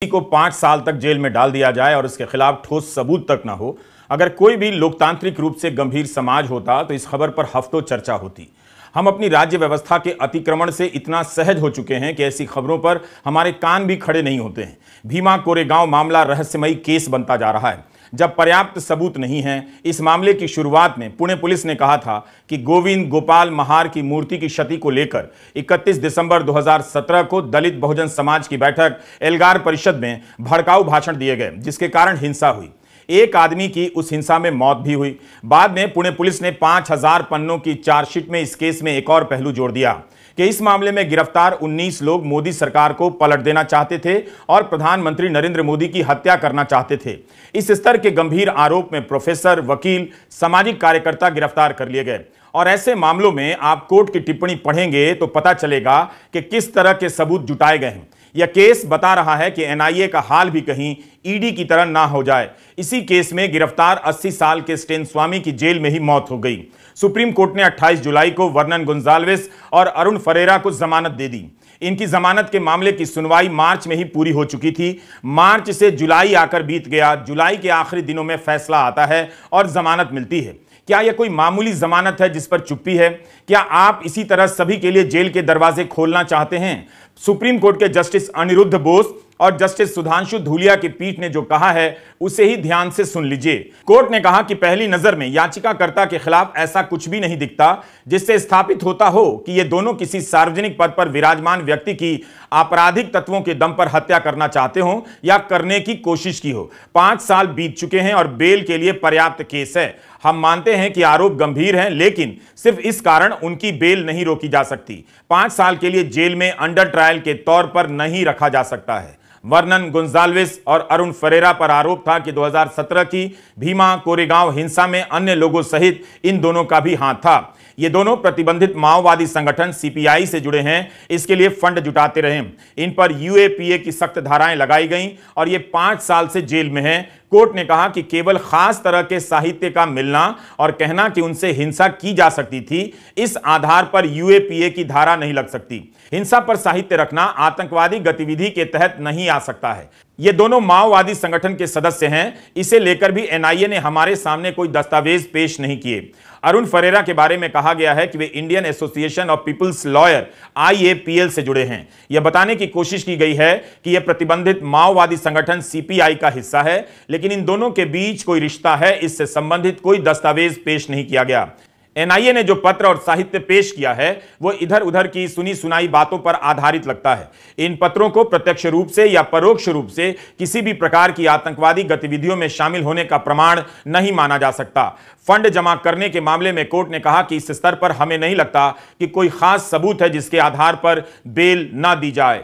किसी को 5 साल तक जेल में डाल दिया जाए और उसके खिलाफ ठोस सबूत तक ना हो। अगर कोई भी लोकतांत्रिक रूप से गंभीर समाज होता तो इस खबर पर हफ्तों चर्चा होती। हम अपनी राज्य व्यवस्था के अतिक्रमण से इतना सहज हो चुके हैं कि ऐसी खबरों पर हमारे कान भी खड़े नहीं होते हैं। भीमा कोरेगांव मामला रहस्यमयी केस बनता जा रहा है। जब पर्याप्त सबूत नहीं है, इस मामले की शुरुआत में पुणे पुलिस ने कहा था कि गोविंद गोपाल महार की मूर्ति की क्षति को लेकर 31 दिसंबर 2017 को दलित बहुजन समाज की बैठक एल्गार परिषद में भड़काऊ भाषण दिए गए, जिसके कारण हिंसा हुई। एक आदमी की उस हिंसा में मौत भी हुई। बाद में पुणे पुलिस ने 5000 पन्नों की चार्जशीट में इस केस में एक और पहलू जोड़ दिया कि इस मामले में गिरफ्तार 19 लोग मोदी सरकार को पलट देना चाहते थे और प्रधानमंत्री नरेंद्र मोदी की हत्या करना चाहते थे। इस स्तर के गंभीर आरोप में प्रोफेसर, वकील, सामाजिक कार्यकर्ता गिरफ्तार कर लिए गए। और ऐसे मामलों में आप कोर्ट की टिप्पणी पढ़ेंगे तो पता चलेगा कि किस तरह के सबूत जुटाए गए हैं। यह केस बता रहा है कि एनआईए का हाल भी कहीं ईडी की तरह ना हो जाए। इसी केस में गिरफ्तार 80 साल के स्टेन स्वामी की जेल में ही मौत हो गई। सुप्रीम कोर्ट ने 28 जुलाई को वर्नन गोंजाल्विस और अरुण फरेरा को जमानत दे दी। इनकी जमानत के मामले की सुनवाई मार्च में ही पूरी हो चुकी थी। मार्च से जुलाई आकर बीत गया। जुलाई के आखिरी दिनों में फैसला आता है और जमानत मिलती है। क्या यह कोई मामूली जमानत है जिस पर चुप्पी है? क्या आप इसी तरह सभी के लिए जेल के दरवाजे खोलना चाहते हैं? सुप्रीम कोर्ट के जस्टिस अनिरुद्ध बोस और जस्टिस सुधांशु धूलिया की पीठ ने जो कहा है उसे ही ध्यान से सुन लीजिए। कोर्ट ने कहा कि पहली नजर में याचिकाकर्ता के खिलाफ ऐसा कुछ भी नहीं दिखता जिससे स्थापित होता हो कि ये दोनों किसी सार्वजनिक पद पर विराजमान व्यक्ति की आपराधिक तत्वों के दम पर हत्या करना चाहते हो या करने की कोशिश की हो। 5 साल बीत चुके हैं और बेल के लिए पर्याप्त केस है। हम मानते हैं कि आरोप गंभीर हैं, लेकिन सिर्फ इस कारण उनकी बेल नहीं रोकी जा सकती। 5 साल के लिए जेल में अंडर ट्रायल के तौर पर नहीं रखा जा सकता है। वर्नन गोंजाल्विस और अरुण फरेरा पर आरोप था कि 2017 की भीमा कोरेगांव हिंसा में अन्य लोगों सहित इन दोनों का भी हाथ था। ये दोनों प्रतिबंधित माओवादी संगठन सीपीआई से जुड़े हैं। इसके लिए फंड जुटाते रहे। इन पर यूएपीए की सख्त धाराएं लगाई गईं और ये 5 साल से जेल में हैं। कोर्ट ने कहा कि केवल खास तरह के साहित्य का मिलना और कहना कि उनसे हिंसा की जा सकती थी, इस आधार पर यूएपीए की धारा नहीं लग सकती। हिंसा पर साहित्य रखना आतंकवादी गतिविधि के तहत नहीं आ सकता है। ये दोनों माओवादी संगठन के सदस्य हैं। इसे लेकर भी एनआईए ने हमारे सामने कोई दस्तावेज पेश नहीं किए। अरुण फरेरा के बारे में कहा गया है कि वे Indian Association of Peoples Lawyer IAPL से जुड़े हैं। यह बताने की कोशिश की गई है कि यह प्रतिबंधित माओवादी संगठन सीपीआई का हिस्सा है, लेकिन इन दोनों के बीच कोई रिश्ता है, इससे संबंधित कोई दस्तावेज पेश नहीं किया गया। एनआईए ने जो पत्र और साहित्य पेश किया है वो इधर उधर की सुनी सुनाई बातों पर आधारित लगता है। इन पत्रों को प्रत्यक्ष रूप से या परोक्ष रूप से किसी भी प्रकार की आतंकवादी गतिविधियों में शामिल होने का प्रमाण नहीं माना जा सकता। फंड जमा करने के मामले में कोर्ट ने कहा कि इस स्तर पर हमें नहीं लगता कि कोई खास सबूत है जिसके आधार पर बेल ना दी जाए।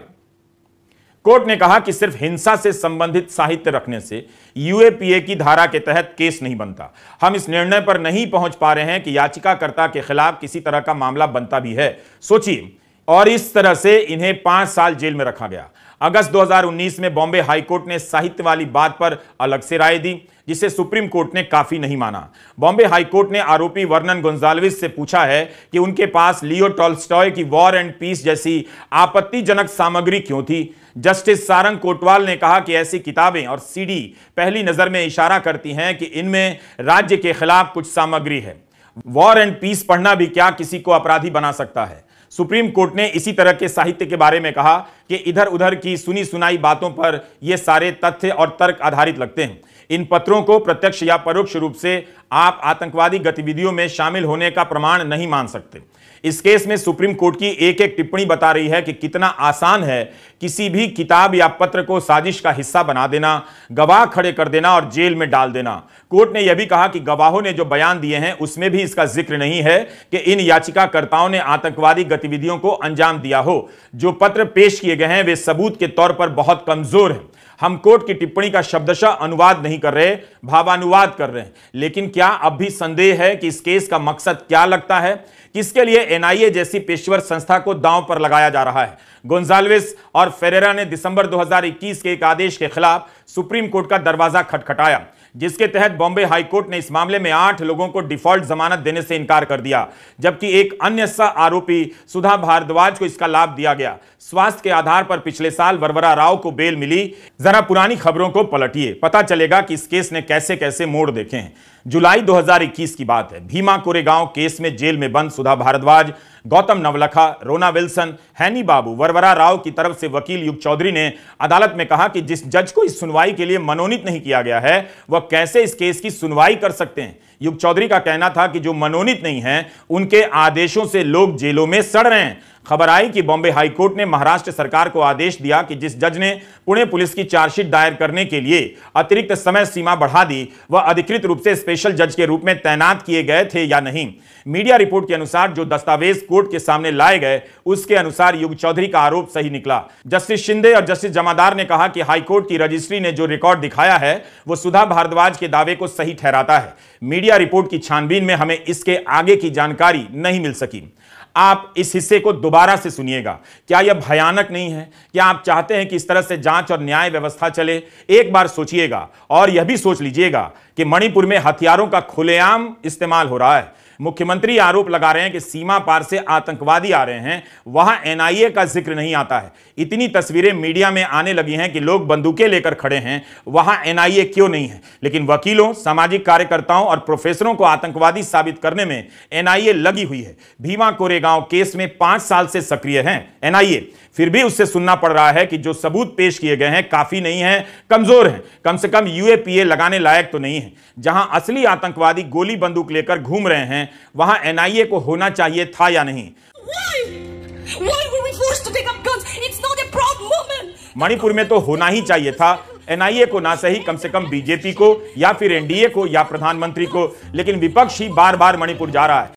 कोर्ट ने कहा कि सिर्फ हिंसा से संबंधित साहित्य रखने से यूएपीए की धारा के तहत केस नहीं बनता। हम इस निर्णय पर नहीं पहुंच पा रहे हैं कि याचिकाकर्ता के खिलाफ किसी तरह का मामला बनता भी है। सोचिए, और इस तरह से इन्हें 5 साल जेल में रखा गया। अगस्त 2019 में बॉम्बे हाईकोर्ट ने साहित्य वाली बात पर अलग से राय दी, जिसे सुप्रीम कोर्ट ने काफी नहीं माना। बॉम्बे हाईकोर्ट ने आरोपी वर्नन गोंजाल्विस से पूछा है कि उनके पास लियो टॉल्स्टॉय की वॉर एंड पीस जैसी आपत्तिजनक सामग्री क्यों थी। जस्टिस सारंग कोटवाल ने कहा कि ऐसी किताबें और सीडी पहली नजर में इशारा करती हैं कि इनमें राज्य के खिलाफ कुछ सामग्री है। वॉर एंड पीस पढ़ना भी क्या किसी को अपराधी बना सकता है? सुप्रीम कोर्ट ने इसी तरह के साहित्य के बारे में कहा कि इधर उधर की सुनी सुनाई बातों पर यह सारे तथ्य और तर्क आधारित लगते हैं। इन पत्रों को प्रत्यक्ष या परोक्ष रूप से आप आतंकवादी गतिविधियों में शामिल होने का प्रमाण नहीं मान सकते। इस केस में सुप्रीम कोर्ट की एक एक टिप्पणी बता रही है कि कितना आसान है किसी भी किताब या पत्र को साजिश का हिस्सा बना देना, गवाह खड़े कर देना और जेल में डाल देना। कोर्ट ने यह भी कहा कि गवाहों ने जो बयान दिए हैं उसमें भी इसका जिक्र नहीं है कि इन याचिकाकर्ताओं ने आतंकवादी गतिविधियों को अंजाम दिया हो। जो पत्र पेश किए गए हैं वे सबूत के तौर पर बहुत कमजोर हैं। हम कोर्ट की टिप्पणी का शब्दशः अनुवाद नहीं कर रहे, भावानुवाद कर रहे हैं। लेकिन क्या अब भी संदेह है कि इस केस का मकसद क्या लगता है? किसके लिए एनआईए जैसी पेशेवर संस्था को दांव पर लगाया जा रहा है? गोंजाल्विस और फेरेरा ने दिसंबर 2021 के एक आदेश के खिलाफ सुप्रीम कोर्ट का दरवाजा खटखटाया, जिसके तहत बॉम्बे हाई कोर्ट ने इस मामले में 8 लोगों को डिफॉल्ट जमानत देने से इनकार कर दिया, जबकि एक अन्य सह आरोपी सुधा भारद्वाज को इसका लाभ दिया गया। स्वास्थ्य के आधार पर पिछले साल वरवरा राव को बेल मिली। जरा पुरानी खबरों को पलटिए, पता चलेगा कि इस केस ने कैसे कैसे मोड़ देखे हैं। जुलाई 2021 की बात है। भीमा कोरेगांव केस में जेल में बंद सुधा भारद्वाज, गौतम नवलखा, रोना विल्सन, हैनी बाबू, वरवरा राव की तरफ से वकील युग चौधरी ने अदालत में कहा कि जिस जज को इस सुनवाई के लिए मनोनीत नहीं किया गया है, वह कैसे इस केस की सुनवाई कर सकते हैं। युग चौधरी का कहना था कि जो मनोनीत नहीं है, उनके आदेशों से लोग जेलों में सड़ रहे हैं। खबर आई कि बॉम्बे हाई कोर्ट ने महाराष्ट्र सरकार को आदेश दिया कि जिस जज ने पुणे पुलिस की चार्जशीट दायर करने के लिए अतिरिक्त समय सीमा बढ़ा दी, वह अधिकृत रूप से स्पेशल जज के रूप में तैनात किए गए थे या नहीं। मीडिया रिपोर्ट के अनुसार जो दस्तावेज कोर्ट के सामने लाए गए, उसके अनुसार युग चौधरी का आरोप सही निकला। जस्टिस शिंदे और जस्टिस जमादार ने कहा कि हाईकोर्ट की रजिस्ट्री ने जो रिकॉर्ड दिखाया है, वो सुधा भारद्वाज के दावे को सही ठहराता है। मीडिया रिपोर्ट की छानबीन में हमें इसके आगे की जानकारी नहीं मिल सकी। आप इस हिस्से को दोबारा से सुनिएगा। क्या यह भयानक नहीं है? क्या आप चाहते हैं कि इस तरह से जांच और न्याय व्यवस्था चले? एक बार सोचिएगा और यह भी सोच लीजिएगा कि मणिपुर में हथियारों का खुलेआम इस्तेमाल हो रहा है। मुख्यमंत्री आरोप लगा रहे हैं कि सीमा पार से आतंकवादी आ रहे हैं, वहां एनआईए का जिक्र नहीं आता है। इतनी तस्वीरें मीडिया में आने लगी हैं कि लोग बंदूकें लेकर खड़े हैं, वहां एनआईए क्यों नहीं है? लेकिन वकीलों, सामाजिक कार्यकर्ताओं और प्रोफेसरों को आतंकवादी साबित करने में एनआईए लगी हुई है। भीमा कोरेगांव केस में 5 साल से सक्रिय है एनआईए, फिर भी उससे सुनना पड़ रहा है कि जो सबूत पेश किए गए हैं काफी नहीं है, कमजोर हैं, कम से कम यूएपीए लगाने लायक तो नहीं है। जहां असली आतंकवादी गोली बंदूक लेकर घूम रहे हैं, वहां एनआईए को होना चाहिए था या नहीं? मणिपुर में तो होना ही चाहिए था एनआईए को, ना सही कम से कम बीजेपी को या फिर एनडीए को या प्रधानमंत्री को, लेकिन विपक्ष ही बार बार मणिपुर जा रहा है।